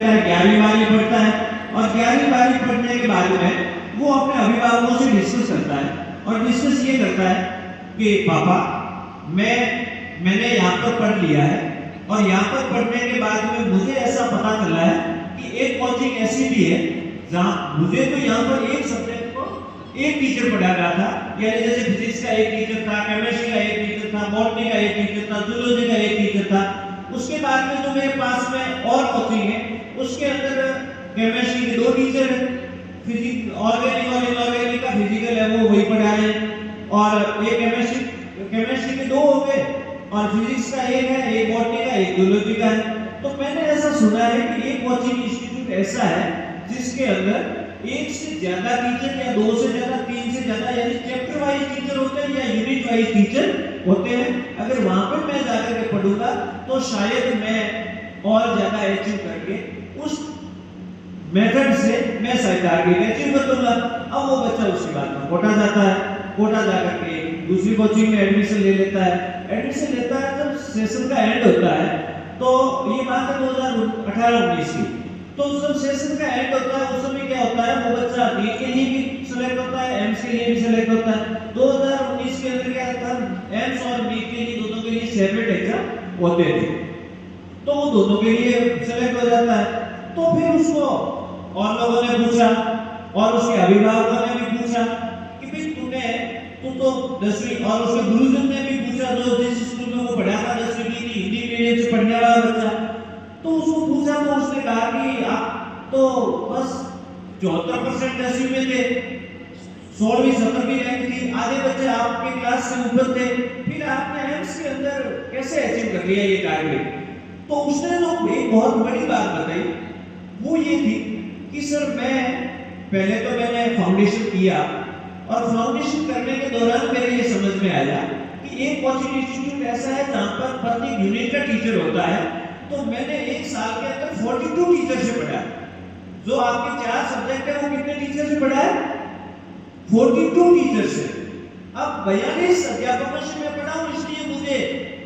11वीं पढ़ता है और 11वीं पढ़ने के बाद में वो अपने अभिभावकों से डिस्कस करता है और डिस्कस ये करता है कि पापा मैंने यहाँ पर पढ़ लिया है और यहाँ पर पढ़ने के बाद में मुझे ऐसा पता चला है कि एक कोचिंग ऐसी भी है जहाँ मुझे तो यहाँ पर एक सब्जेक्ट को एक टीचर पढ़ा रहा था, यानी जैसे फिजिक्स का एक टीचर था, केमिस्ट्री का एक टीचर था, बॉटनी का एक टीचर था, जूलॉजी का एक टीचर था। उसके बाद में जो मेरे पास में और कोचिंग है उसके अंदर केमिस्ट्री के 2 टीचर हैं, फिजिक्स ऑर्गेनिक और इनऑर्गेनिक का फिजिकल है वो वही पढ़ा रहे हैं, और एक केमिस्ट्री के 2 हो गए और फिजिक्स का एक है, एक बॉटनी का, एक जूलॉजी का है। तो मैंने ऐसा सुना है कि एक कोचिंग इंस्टीट्यूट ऐसा है जिसके अंदर एक से ज्यादा टीचर या 2 से ज्यादा, 3 से ज्यादा, यानी चैप्टर वाइज टीचर होते हैं या यूनिट वाइज टीचर होते हैं। अगर वहां पर मैं जाकर के पढ़ूंगा तो शायद मैं और ज्यादा अचीव करके उस मेथड से मैं शायद टारगेट अचीव कर लूंगा। अब वो बच्चा उसके बाद में कोटा जाता है, कोटा जाकर के दूसरी कोचिंग में एडमिशन ले लेता है। एडमिशन लेता है जब सेशन का एंड होता है, तो ये बात है 2018-19 की, तो जब सेशन का एंड होता है उस समय क्या होता है, वो बच्चा नीट के लिए भी सिलेक्ट होता है, एम्स के लिए भी सिलेक्ट होता है। 2019 के अंदर क्या था, एम्स और नीट के लिए दोनों के लिए सेपरेट एग्जाम होते थे, तो वो दोनों के लिए सिलेक्ट हो जाता है। तो फिर उसको और लोगों ने पूछा और उसके अभिभावकों ने भी पूछा कि भाई तू तो 10वीं, और उसके गुरुजन ने भी पूछा जो जिस स्कूल में वो पढ़ा था 10वीं की हिंदी मीडियम से पढ़ने वाला बच्चा, तो उसको पूछा तो उसने कहा कि आप तो बस 74% 10वीं में थे, 16वीं 17वीं रैंक थी, आधे बच्चे आपके क्लास से ऊपर थे, फिर आपने एम्स के अंदर कैसे अचीव कर लिया ये टारगेट। तो उसने जो एक बहुत बड़ी बात बताई वो ये थी कि सर मैंने फाउंडेशन किया और फाउंडेशन करने के दौरान मेरे ये समझ में आया कि एक कोचिंग इंस्टीट्यूट ऐसा है जहां पर प्रत्येक यूनिट का टीचर होता है। तो मैंने एक साल के अंदर 42 टीचर से पढ़ा। जो आपके 4 सब्जेक्ट है वो कितने टीचर से पढ़ा है? 42 टीचर से। अब 42 अध्यापकों से मैं पढ़ा हूं, इसलिए मुझे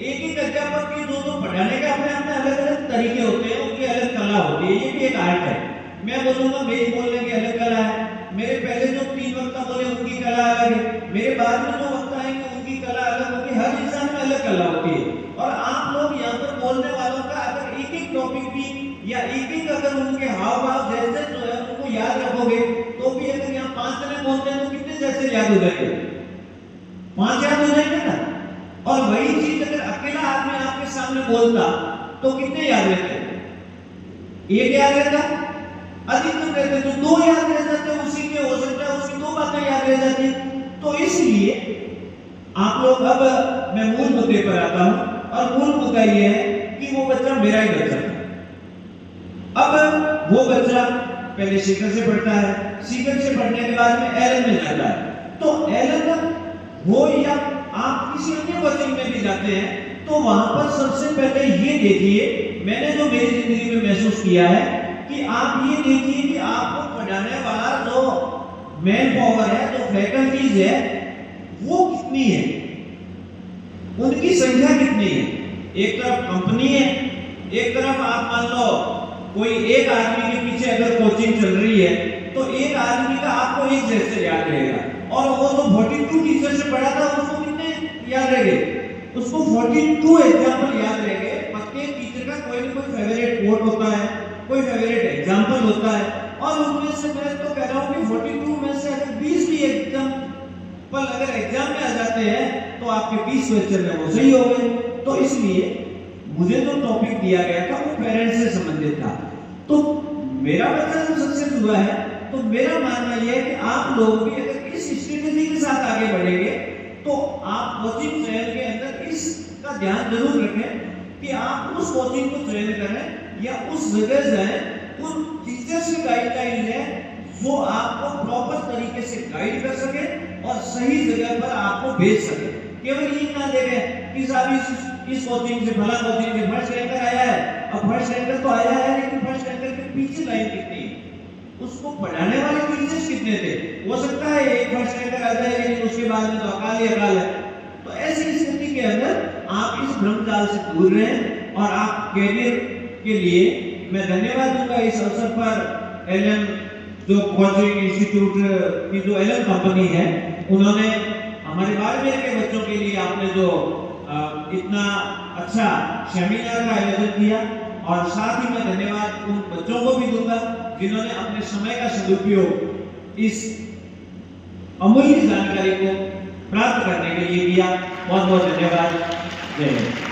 एक अध्यापक के दो पढ़ाने के अपने अलग अलग तरीके होते हैं, उनकी अलग कला होती है, ये भी एक आर्ट है। मैं बोलूंगा मेरी बोलने की अलग कला है, मेरे पहले जो 3 वक्ता बोले उनकी कला अलग है, मेरे बाद में जो वक्ता आएंगे उनकी कला अलग होगी। हर इंसान में अलग कला होती है। और आप लोग यहाँ पर बोलने वालों का अगर एक टॉपिक भी या एक अगर उनके हाव भाव जैसे जो है उनको याद रखोगे तो भी अगर यहाँ 5 जने बोलते हैं तो कितने जैसे याद हो जाएंगे? 5 याद हो जाएंगे ना। और वही चीज अगर अकेला आदमी आपके सामने बोलता तो कितने याद रहते? 1 याद रहता, अधिकतम रहते तो 2 याद रह जाते, उसी के हो सकता है उसकी 2 बातें याद रह जाती। तो इसलिए आप लोग, अब मैं मूल मुद्दे पर आता हूं और मूल मुद्दा यह है कि वो बच्चा मेरा ही बच्चा था। अब वो बच्चा पहले शिखर से पढ़ता है, शिखर से पढ़ने के बाद में एलन में जाता है। तो एलन हो या आप किसी अन्य कोचिंग में भी जाते हैं तो वहां पर सबसे पहले ये देखिए, मैंने जो मेरी जिंदगी में महसूस किया है कि आप ये देखिए कि आपको पढ़ाने वाला जो मैन पावर है, जो फैकल्टीज है, वो कितनी है, उनकी संख्या कितनी है। एक तरफ कंपनी है, एक तरफ आप मान लो कोई एक आदमी के पीछे अगर कोचिंग चल रही है तो एक आदमी का आपको एक जैसे याद रहेगा, और वो जो 42 टीचर से पढ़ा था उसको कितने याद रह गए? उसको 42 एग्जाम्पल याद रह गए। प्रत्येक टीचर का कोई ना कोई फेवरेट कोट होता है, कोई फेवरेट एग्जाम्पल होता है, और उनमें से मैं तो कह रहा हूँ कि 42 में से अगर 20 भी एग्जाम्पल अगर एग्जाम में आ जाते हैं तो आपके 20 क्वेश्चन में वो सही हो गए। तो इसलिए मुझे जो टॉपिक दिया गया था वो पेरेंट्स से संबंधित था। तो मेरा बच्चा जब सक्सेस हुआ है तो मेरा मानना यह है कि आप लोग भी अगर इस स्ट्रेटेजी के साथ आगे बढ़ेंगे तो आप कोचिंग चयन के अंदर इसका ध्यान जरूर रखें कि आप उस कोचिंग को चयन करें या उस जगह जाएं, उन टीचर से गाइडलाइन लें जो आपको प्रॉपर तरीके से गाइड कर सके और सही जगह पर आपको भेज सके। केवल ये ना देखें कि साहब इस कोचिंग से फला कोचिंग से फर्स्ट रैंकर आया है, अब फर्स्ट रैंकर तो आया है लेकिन फर्स्ट रैंकर के पीछे लाइन कितनी है, उसको पढ़ाने वाले टीचर्स कितने थे। हो सकता है एक फर्स्ट रैंकर आ जाए लेकिन उसके बाद में तो अकाल ही अकाल है। तो ऐसी स्थिति के अंदर आप इस भ्रमजाल से दूर रहें और आप कैरियर के लिए मैं धन्यवाद दूंगा इस अवसर पर एलएम जो कोचिंग इंस्टीट्यूट की जो एलएम कंपनी है, उन्होंने हमारे बाड़मेर के बच्चों के लिए आपने जो इतना अच्छा सेमिनार का आयोजन किया, और साथ ही मैं धन्यवाद उन बच्चों को भी दूंगा जिन्होंने अपने समय का सदुपयोग इस अमूल्य जानकारी को प्राप्त करने के लिए किया। बहुत बहुत धन्यवाद। जय हिंद।